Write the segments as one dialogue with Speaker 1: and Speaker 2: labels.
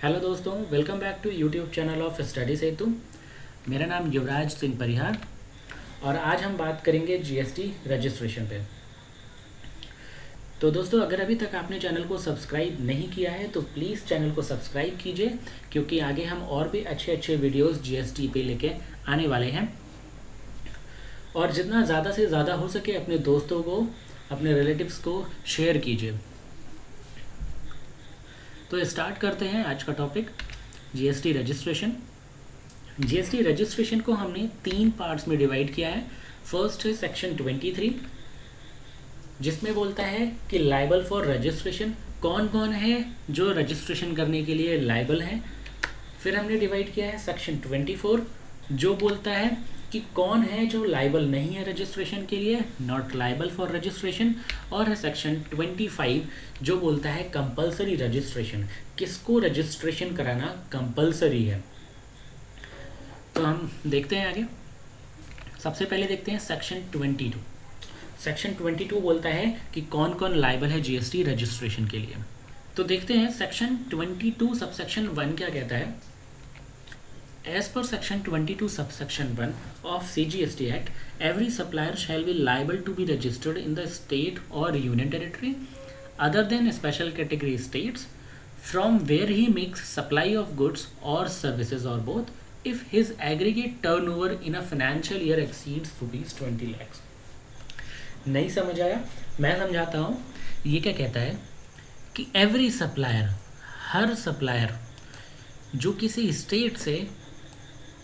Speaker 1: Hello दोस्तों, welcome back to YouTube channel of study Setu. मेरा नाम युवराज सिंह परिहार और आज हम बात करेंगे जीएसटी रजिस्ट्रेशन पे। तो दोस्तों, अगर अभी तक आपने चैनल को सब्सक्राइब नहीं किया है तो प्लीज़ चैनल को सब्सक्राइब कीजिए, क्योंकि आगे हम और भी अच्छे अच्छे वीडियोस जीएसटी पे लेके आने वाले हैं। और जितना ज़्यादा से ज़्यादा हो सके अपने दोस्तों को, अपने रिलेटिव्स को शेयर कीजिए। तो स्टार्ट करते हैं आज का topic, GST registration. GST registration को हमने 3 पार्ट्स में डिवाइड किया है। फर्स्ट है सेक्शन 23, जिसमें बोलता है कि लायबल फॉर रजिस्ट्रेशन कौन कौन है जो रजिस्ट्रेशन करने के लिए लायबल हैं। फिर हमने डिवाइड किया है सेक्शन 24, जो बोलता है कि कौन है जो लायबल नहीं है रजिस्ट्रेशन के लिए, नॉट लायबल फॉर रजिस्ट्रेशन। और है सेक्शन 25, जो बोलता है कंपलसरी रजिस्ट्रेशन, किसको रजिस्ट्रेशन कराना कंपलसरी है। तो हम देखते हैं आगे। सबसे पहले देखते हैं सेक्शन 22। सेक्शन 22 बोलता है कि कौन कौन लायबल है जीएसटी रजिस्ट्रेशन के लिए। तो देखते हैं सेक्शन 22 सबसेक्शन 1 क्या कहता है। As per section 22 subsection 1 of CGST Act, every supplier shall be liable to be registered in the state or union territory other than special category states from where he makes supply of goods or services or both, if his aggregate turnover in a financial year exceeds rupees 20 lakhs। नहीं समझ आया? मैं समझाता हूँ। ये क्या कहता है कि एवरी सप्लायर, हर सप्लायर जो किसी स्टेट से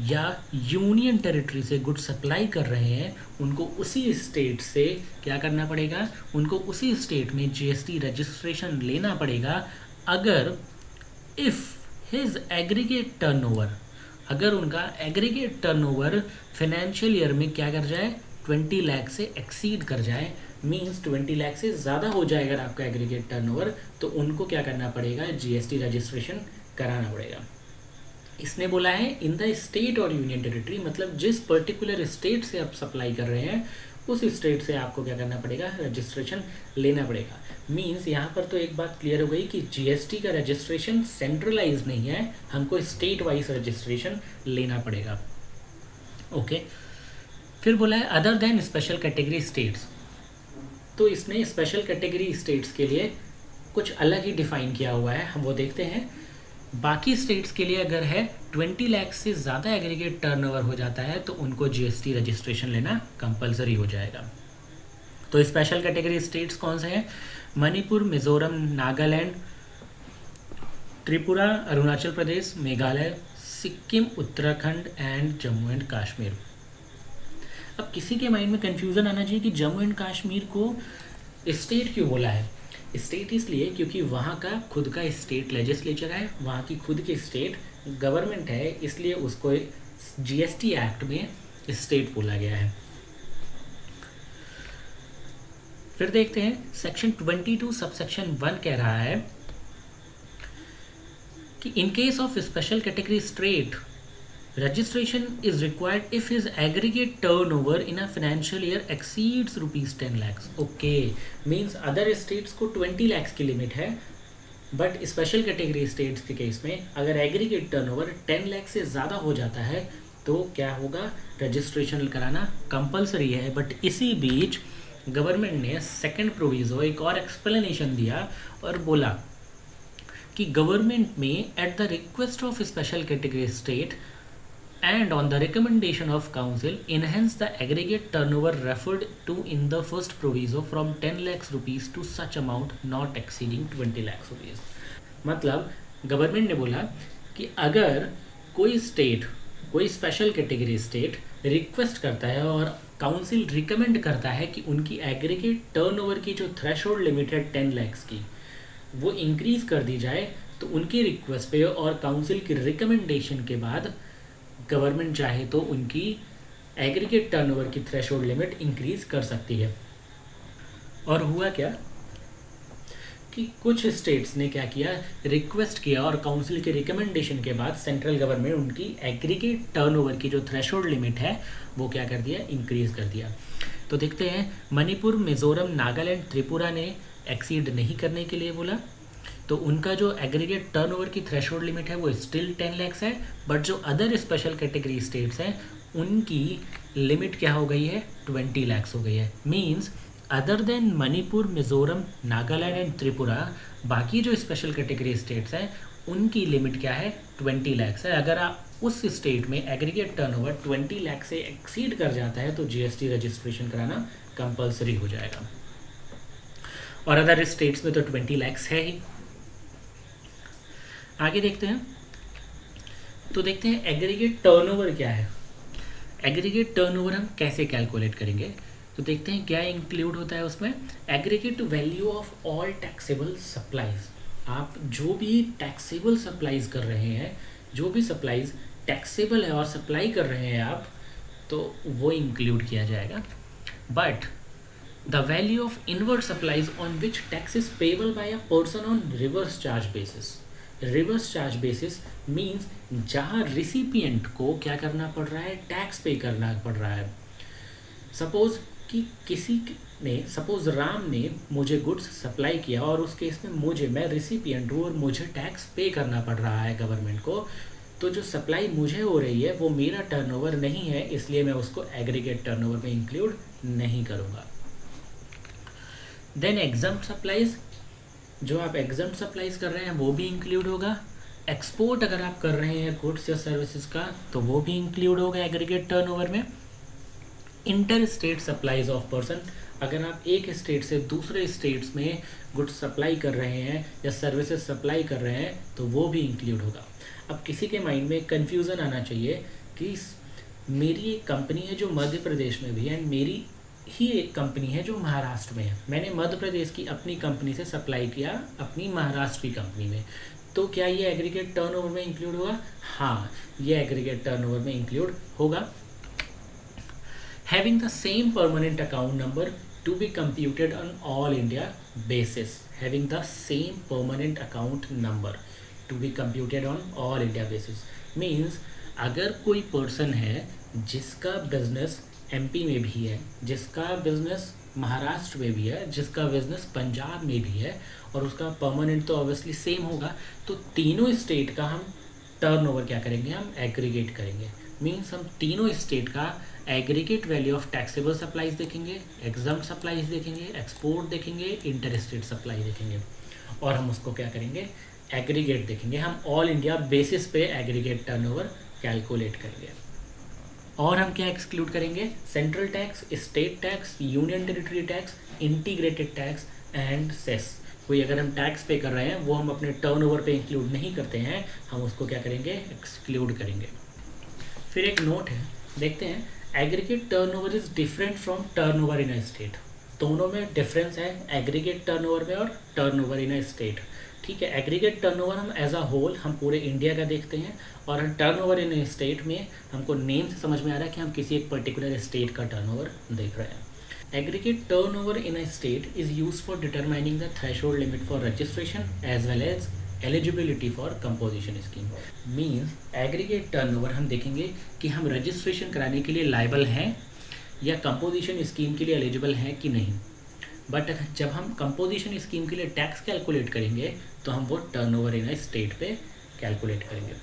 Speaker 1: या यूनियन टेरिटरी से गुड सप्लाई कर रहे हैं, उनको उसी स्टेट से क्या करना पड़ेगा, उनको उसी स्टेट में जीएसटी रजिस्ट्रेशन लेना पड़ेगा अगर इफ़ हिज एग्रीगेट टर्नओवर, अगर उनका एग्रीगेट टर्नओवर फाइनेंशियल ईयर में क्या कर जाए, 20 लाख से एक्सीड कर जाए। मींस 20 लाख से ज़्यादा हो जाए अगर आपका एग्रीगेट टर्नओवर, तो उनको क्या करना पड़ेगा, जीएसटी रजिस्ट्रेशन कराना पड़ेगा। इसने बोला है इन द स्टेट और यूनियन टेरिटरी, मतलब जिस पर्टिकुलर स्टेट से आप सप्लाई कर रहे हैं उस स्टेट से आपको क्या करना पड़ेगा, रजिस्ट्रेशन लेना पड़ेगा। मींस यहाँ पर तो एक बात क्लियर हो गई कि जीएसटी का रजिस्ट्रेशन सेंट्रलाइज नहीं है, हमको स्टेट वाइज रजिस्ट्रेशन लेना पड़ेगा। ओके। फिर बोला है other than special category states. तो इसने स्पेशल कैटेगरी स्टेट्स के लिए कुछ अलग ही डिफाइन किया हुआ है, हम वो देखते हैं। बाकी स्टेट्स के लिए अगर है 20 लाख से ज़्यादा एग्रीगेट टर्नओवर हो जाता है तो उनको जीएसटी रजिस्ट्रेशन लेना कंपलसरी हो जाएगा। तो स्पेशल कैटेगरी स्टेट्स कौन से हैं? Manipur, Mizoram, Nagaland, Tripura, Arunachal Pradesh, Meghalaya, Sikkim, Uttarakhand and Jammu and Kashmir. अब किसी के माइंड में कंफ्यूजन आना चाहिए कि जम्मू एंड कश्मीर को स्टेट क्यों बोला है। स्टेट इसलिए क्योंकि वहाँ का खुद का स्टेट लेजिस्लेचर है, वहाँ की खुद की स्टेट गवर्नमेंट है, इसलिए उसको जीएसटी एक्ट में स्टेट बोला गया है। फिर देखते हैं सेक्शन 22 सबसेक्शन 1 कह रहा है कि in case of special category state registration is required if his aggregate turnover in a financial year exceeds rupees 10 lakhs। Okay, means other states को 20 lakhs की लिमिट है, बट स्पेशल कैटेगरी स्टेट्स के case में अगर aggregate turnover 10 lakh से ज़्यादा हो जाता है तो क्या होगा, रजिस्ट्रेशन कराना कंपलसरी है। बट इसी बीच गवर्नमेंट ने सेकंड प्रोविजो एक और एक्सप्लेनेशन दिया और बोला कि गवर्नमेंट में at the request of special category state and on the recommendation of council enhance the aggregate turnover referred to in the first proviso from 10 lakhs rupees to such amount not exceeding 20 lakhs rupees। मतलब government ने बोला कि अगर कोई state, कोई special category state request करता है और काउंसिल रिकमेंड करता है कि उनकी एग्रीगेट टर्नओवर की जो थ्रेशोल्ड लिमिट है 10 lakhs की, वो इंक्रीज कर दी जाए, तो उनकी रिक्वेस्ट पे और काउंसिल की रिकमेंडेशन के बाद गवर्नमेंट चाहे तो उनकी एग्रीगेट टर्नओवर की थ्रेशोल्ड लिमिट इंक्रीज कर सकती है। और हुआ क्या कि कुछ स्टेट्स ने क्या किया, रिक्वेस्ट किया और काउंसिल के रिकमेंडेशन के बाद सेंट्रल गवर्नमेंट उनकी एग्रीगेट टर्नओवर की जो थ्रेशोल्ड लिमिट है वो क्या कर दिया, इंक्रीज कर दिया। तो देखते हैं, मणिपुर, मिजोरम, नागालैंड, त्रिपुरा ने एक्सीड नहीं करने के लिए बोला। तो उनका जो एग्रीगेट टर्नओवर की थ्रेशोल्ड लिमिट है वो स्टिल 10 लाख है, बट जो अदर स्पेशल कैटेगरी स्टेट्स हैं उनकी लिमिट क्या हो गई है, 20 लाख हो गई है। Means other than Manipur, Mizoram, Nagaland and Tripura, बाकी जो स्पेशल कैटेगरी स्टेट्स हैं उनकी लिमिट क्या है, 20 लाख है। अगर आप उस स्टेट में एग्रीगेट टर्नओवर 20 लाख से एक्सीड कर जाता है तो जीएसटी रजिस्ट्रेशन कराना कंपलसरी हो जाएगा, और अदर स्टेट्स में तो 20 लाख है ही। आगे देखते हैं, तो देखते हैं एग्रीगेट टर्नओवर क्या है। एग्रीगेट टर्नओवर हम कैसे कैलकुलेट करेंगे, तो देखते हैं क्या इंक्लूड होता है उसमें। Aggregate value of all taxable supplies, आप जो भी टैक्सेबल सप्लाईज कर रहे हैं, जो भी सप्लाईज टैक्सेबल है और सप्लाई कर रहे हैं आप, तो वो इंक्लूड किया जाएगा। But the value of inward supplies on which tax is payable by a person on reverse charge basis. Reverse charge basis means जहाँ रिसिपिएंट को क्या करना पड़ रहा है, टैक्स पे करना पड़ रहा है। सपोज कि सपोज राम ने मुझे गुड्स सप्लाई किया और उस केस में मैं रिसिपिएंट हूँ और मुझे टैक्स पे करना पड़ रहा है गवर्नमेंट को, तो जो सप्लाई मुझे हो रही है वो मेरा टर्नओवर नहीं है, इसलिए मैं उसको एग्रीगेट टर्नओवर में इंक्लूड नहीं करूँगा। देन एग्जम्प्ट सप्लाईज, जो आप एग्जम्प्ट सप्लाईज कर रहे हैं वो भी इंक्लूड होगा। एक्सपोर्ट अगर आप कर रहे हैं गुड्स या सर्विसेज का तो वो भी इंक्लूड होगा एग्रीगेट टर्नओवर में। Inter state supplies of person, अगर आप एक स्टेट से दूसरे स्टेट्स में गुड्स सप्लाई कर रहे हैं या सर्विसेज सप्लाई कर रहे हैं तो वो भी इंक्लूड होगा। अब किसी के माइंड में कन्फ्यूज़न आना चाहिए कि मेरी एक कंपनी है जो मध्य प्रदेश में भी है, एंड मेरी ही एक कंपनी है जो महाराष्ट्र में है। मैंने मध्य प्रदेश की अपनी कंपनी से सप्लाई किया अपनी महाराष्ट्र की कंपनी में, तो क्या ये एग्रीगेट टर्नओवर में इंक्लूड होगा? हाँ, ये एग्रीगेट टर्नओवर में इंक्लूड होगा। Having the same permanent account number to be computed on all India basis. Having the same permanent account number to be computed on all India basis means अगर कोई person है जिसका business MP में भी है, जिसका business Maharashtra में भी है, जिसका बिजनेस पंजाब में भी है, और उसका परमानेंट तो ऑब्वियसली सेम होगा, तो तीनों स्टेट का हम टर्नओवर क्या करेंगे, हम एग्रीगेट करेंगे। मीन्स हम तीनों स्टेट का aggregate value of taxable supplies देखेंगे, एग्जम्प्ट सप्लाईज देखेंगे, एक्सपोर्ट देखेंगे, इंटर स्टेट सप्लाई देखेंगे, और हम उसको क्या करेंगे, एग्रीगेट देखेंगे। हम ऑल इंडिया बेसिस पे एग्रीगेट टर्नओवर कैलकुलेट करेंगे। और हम क्या एक्सक्लूड करेंगे, central tax, state tax, union territory tax, integrated tax and cess. कोई अगर हम टैक्स पे कर रहे हैं वो हम अपने टर्नओवर पे इंक्लूड नहीं करते हैं, हम उसको क्या करेंगे, एक्सक्लूड करेंगे। फिर एक नोट है, देखते हैं, aggregate turnover is different from turnover in a state. दोनों में डिफरेंस है, एग्रीगेट टर्नओवर में और टर्नओवर इन अ स्टेट। ठीक है, एग्रीगेट टर्नओवर हम एज अ होल हम पूरे इंडिया का देखते हैं, और टर्नओवर इन अ स्टेट में हमको नेम से समझ में आ रहा है कि हम किसी एक पर्टिकुलर स्टेट का टर्नओवर देख रहे हैं। Aggregate turnover in a state is used for determining the threshold limit for registration as well as eligibility for composition scheme. Means aggregate turnover हम देखेंगे कि हम रजिस्ट्रेशन कराने के लिए लायबल हैं या कंपोजिशन स्कीम के लिए एलिजिबल हैं कि नहीं। बट जब हम कंपोजिशन स्कीम के लिए टैक्स कैलकुलेट करेंगे तो हम वो टर्नओवर इन अ स्टेट पे कैलकुलेट करेंगे।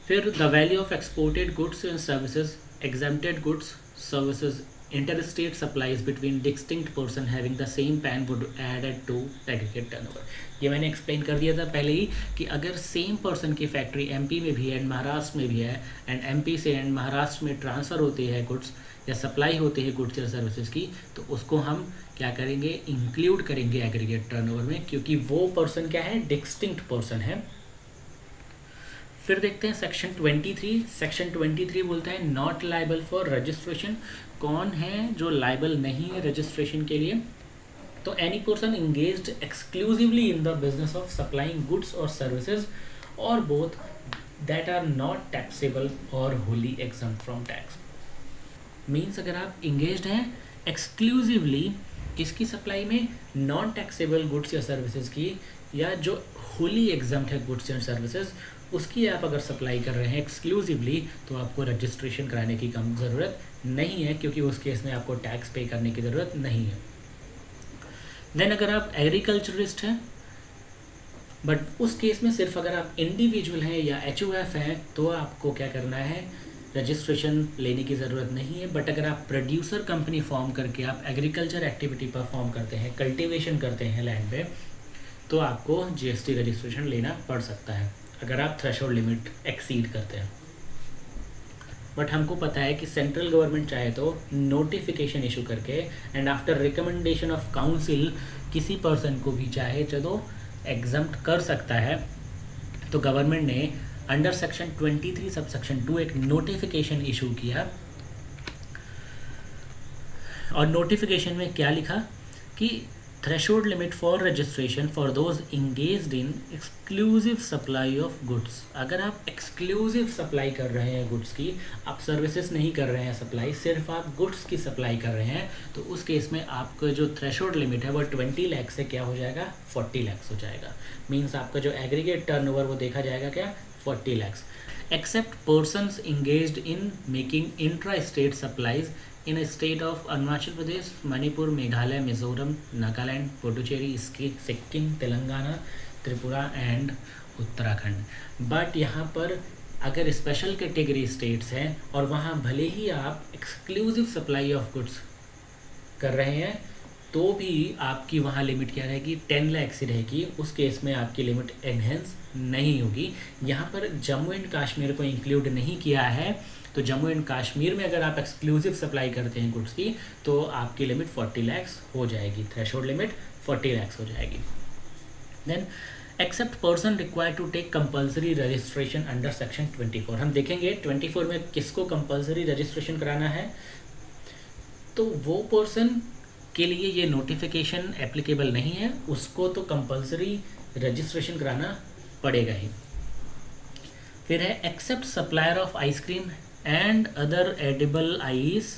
Speaker 1: फिर the value of exported goods and services, exempted goods, services, interstate supplies between distinct person having the same PAN would added to aggregate turnover. ये मैंने explain कर दिया था पहले ही कि अगर सेम पर्सन की फैक्ट्री एमपी में भी है एंड महाराष्ट्र में भी है, एंड एमपी से एंड महाराष्ट्र में ट्रांसफ़र होती है गुड्स या सप्लाई होती है गुड्स या सर्विसेज की, तो उसको हम क्या करेंगे, इंक्लूड करेंगे एग्रीगेट टर्नओवर में, क्योंकि वो पर्सन क्या है, डिस्टिंक्ट पर्सन है। फिर देखते हैं सेक्शन 23। सेक्शन 23 बोलता है नॉट लाइबल फॉर रजिस्ट्रेशन। कौन है जो लाइबल नहीं है रजिस्ट्रेशन के लिए? तो any person engaged exclusively in the business of supplying goods और सर्विसेज और both that are not taxable और wholly exempt from tax. Means अगर आप इंगेज्ड हैं एक्सक्लूसिवली किसकी सप्लाई में, नॉन टैक्सेबल गुड्स या सर्विसेज की, या जो होली एग्जम्प्ट है गुड्स एंड सर्विसेज, उसकी आप अगर सप्लाई कर रहे हैं एक्सक्लूसिवली, तो आपको रजिस्ट्रेशन कराने की कम ज़रूरत नहीं है, क्योंकि उस केस में आपको टैक्स पे करने की ज़रूरत नहीं है। देन अगर आप एग्रीकल्चरिस्ट हैं बट उस केस में सिर्फ अगर आप इंडिविजुअल हैं या HUF हैं तो आपको क्या करना है, रजिस्ट्रेशन लेने की ज़रूरत नहीं है। बट अगर आप प्रोड्यूसर कंपनी फॉर्म करके आप एग्रीकल्चर एक्टिविटी परफॉर्म करते हैं, कल्टीवेशन करते हैं लैंड पे, तो आपको GST रजिस्ट्रेशन लेना पड़ सकता है अगर आप थ्रेशोल्ड लिमिट एक्सीड करते हैं। बट हमको पता है कि सेंट्रल गवर्नमेंट चाहे तो नोटिफिकेशन इशू करके and after recommendation of council किसी पर्सन को भी चाहे चलो एग्जम्प्ट कर सकता है। तो गवर्नमेंट ने अंडर सेक्शन 23 सब सेक्शन 2 एक नोटिफिकेशन इशू किया, और नोटिफिकेशन में क्या लिखा कि threshold limit for registration for those engaged in exclusive supply of goods. अगर आप एक्सक्लूसिव सप्लाई कर रहे हैं गुड्स की, आप सर्विसेज नहीं कर रहे हैं सप्लाई, सिर्फ आप गुड्स की सप्लाई कर रहे हैं, तो उस केस में आपका जो थ्रेशोल्ड लिमिट है वो 20 लाख से क्या हो जाएगा, 40 लाख हो जाएगा। मीन्स आपका जो एग्रीगेट टर्नओवर वो देखा जाएगा क्या, 40 lakhs, except persons engaged in making intra-state supplies in a state of Arunachal Pradesh, Manipur, Meghalaya, Mizoram, Nagaland, Puducherry, Sikkim, Telangana, Tripura and Uttarakhand. But यहाँ पर अगर स्पेशल कैटेगरी स्टेट्स हैं और वहाँ भले ही आप एक्सक्लूसिव सप्लाई ऑफ गुड्स कर रहे हैं तो भी आपकी वहाँ लिमिट क्या रहेगी, 10 लाख से रहेगी। उस केस में आपकी लिमिट एनहेंस नहीं होगी। यहाँ पर जम्मू एंड कश्मीर को इंक्लूड नहीं किया है, तो जम्मू एंड कश्मीर में अगर आप एक्सक्लूसिव सप्लाई करते हैं गुड्स की तो आपकी लिमिट 40 लाख हो जाएगी, थ्रेशोल्ड लिमिट 40 लाख हो जाएगी। Then except person required to take compulsory registration under section 24। हम देखेंगे 24 में किसको कंपल्सरी रजिस्ट्रेशन कराना है। तो वो पर्सन के लिए ये नोटिफिकेशन एप्लीकेबल नहीं है, उसको तो कंपल्सरी रजिस्ट्रेशन कराना पड़ेगा ही। फिर है except supplier of ice cream and other edible ice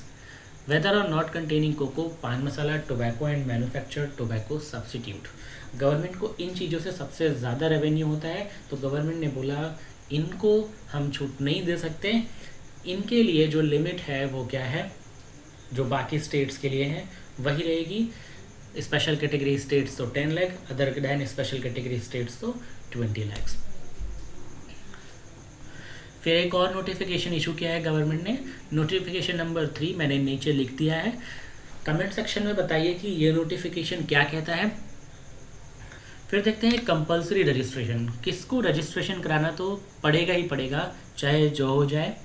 Speaker 1: whether are not containing cocoa, pan masala, tobacco and manufactured tobacco substitute. Government को इन चीज़ों से सबसे ज़्यादा रेवेन्यू होता है, तो गवर्नमेंट ने बोला इनको हम छूट नहीं दे सकते। इनके लिए जो लिमिट है वो क्या है, जो बाकी स्टेट्स के लिए है वही रहेगी। स्पेशल कैटेगरी स्टेट्स तो 10 lakh, other than special category states तो 20 लाख। फिर एक और नोटिफिकेशन इशू किया है गवर्नमेंट ने, नोटिफिकेशन नंबर 3 मैंने नीचे लिख दिया है। कमेंट सेक्शन में बताइए कि ये नोटिफिकेशन क्या कहता है। फिर देखते हैं कंपल्सरी रजिस्ट्रेशन, किसको रजिस्ट्रेशन कराना तो पड़ेगा ही पड़ेगा, चाहे जो हो जाए।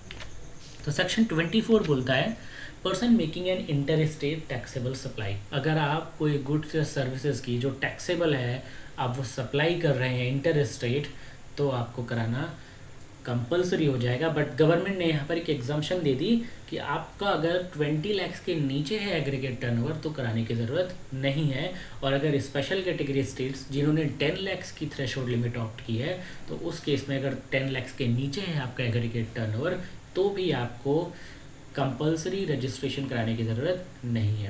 Speaker 1: तो सेक्शन 24 बोलता है person making an inter state taxable supply. अगर आप कोई गुड्स या सर्विसेज की जो टैक्सेबल है आप वो सप्लाई कर रहे हैं इंटर स्टेट, तो आपको कराना कंपल्सरी हो जाएगा। बट गवर्नमेंट ने यहाँ पर एक एग्जाम्पशन दे दी कि आपका अगर 20 लाख के नीचे है एग्रीगेट टर्नओवर तो कराने की ज़रूरत नहीं है। और अगर स्पेशल कैटेगरी स्टेट्स जिन्होंने 10 लाख की थ्रेशोल्ड लिमिट ऑप्ट की है, तो उस केस में अगर 10 लाख के नीचे है आपका एग्रीगेट टर्नओवर तो भी आपको कंपल्सरी रजिस्ट्रेशन कराने की ज़रूरत नहीं है।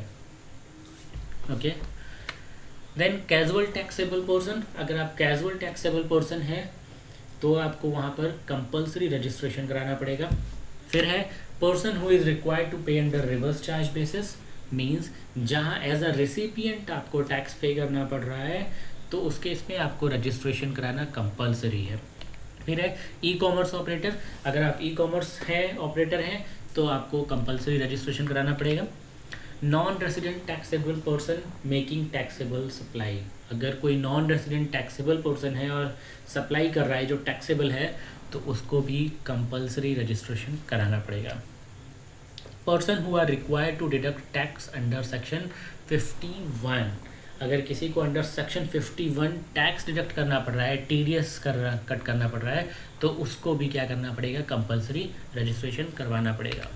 Speaker 1: Okay, then casual taxable person, अगर आप कैजुअल टैक्सेबल पर्सन है तो आपको वहाँ पर कंपल्सरी रजिस्ट्रेशन कराना पड़ेगा। फिर है person who is required to pay under reverse charge basis, means जहाँ एज अ रेसिपिएंट आपको टैक्स पे करना पड़ रहा है तो उस केस में आपको रजिस्ट्रेशन कराना कंपल्सरी है। फिर है ई कॉमर्स ऑपरेटर, अगर आप ई कॉमर्स है ऑपरेटर हैं तो आपको कंपल्सरी रजिस्ट्रेशन कराना पड़ेगा। Non resident taxable person making taxable supply, अगर कोई नॉन रेसिडेंट टैक्सेबल पर्सन है और सप्लाई कर रहा है जो टैक्सेबल है तो उसको भी कंपल्सरी रजिस्ट्रेशन कराना पड़ेगा। Person who are required to deduct tax under section 51, अगर किसी को अंडर सेक्शन 51 टैक्स डिडक्ट करना पड़ रहा है, TDS कट करना पड़ रहा है, तो उसको भी क्या करना पड़ेगा, कंपल्सरी रजिस्ट्रेशन करवाना पड़ेगा।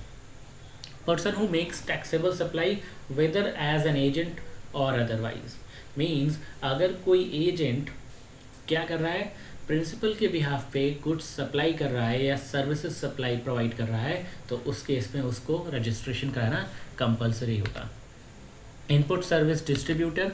Speaker 1: Person who makes taxable supply whether as an agent और अदरवाइज, मीन्स अगर कोई एजेंट क्या कर रहा है, प्रिंसिपल के बिहाफ पे गुड्स सप्लाई कर रहा है या सर्विसेज सप्लाई प्रोवाइड कर रहा है, तो उस केस में उसको रजिस्ट्रेशन कराना कंपल्सरी होगा। इनपुट सर्विस डिस्ट्रीब्यूटर,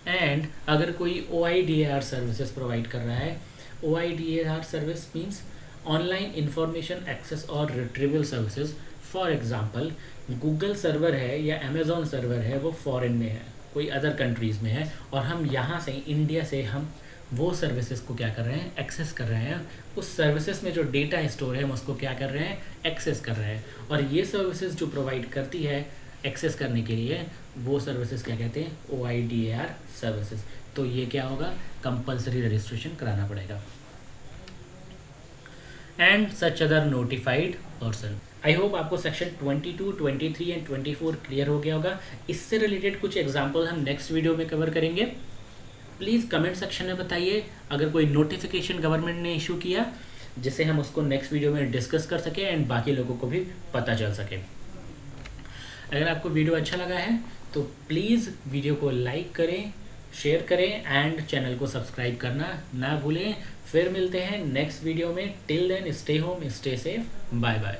Speaker 1: एंड अगर कोई OIDAR सर्विसेज प्रोवाइड कर रहा है, OIDAR service means online information access और retrieval services. For example Google server है या अमेज़ॉन सर्वर है, वो फॉरेन में है, कोई अदर कंट्रीज़ में है, और हम यहाँ से इंडिया से हम वो सर्विसेज को क्या कर रहे हैं, एक्सेस कर रहे हैं। उस सर्विसेज में जो डेटा स्टोर है हम उसको क्या कर रहे हैं, एक्सेस कर रहे हैं। और ये सर्विसेज जो प्रोवाइड करती है एक्सेस करने के लिए, वो सर्विसेज क्या कहते हैं, OIDAR सर्विसेज। तो ये क्या होगा, कंपल्सरी रजिस्ट्रेशन कराना पड़ेगा। And such other notified person. I hope आपको सेक्शन 22, 23 एंड 24 क्लियर हो गया होगा। इससे रिलेटेड कुछ एग्जाम्पल हम नेक्स्ट वीडियो में कवर करेंगे। प्लीज़ कमेंट सेक्शन में बताइए अगर कोई नोटिफिकेशन गवर्नमेंट ने इशू किया, जिससे हम उसको नेक्स्ट वीडियो में डिस्कस कर सकें एंड बाकी लोगों को भी पता चल सके। अगर आपको वीडियो अच्छा लगा है तो प्लीज़ वीडियो को लाइक करें, शेयर करें एंड चैनल को सब्सक्राइब करना ना भूलें। फिर मिलते हैं नेक्स्ट वीडियो में। Till then stay home, stay safe, bye bye.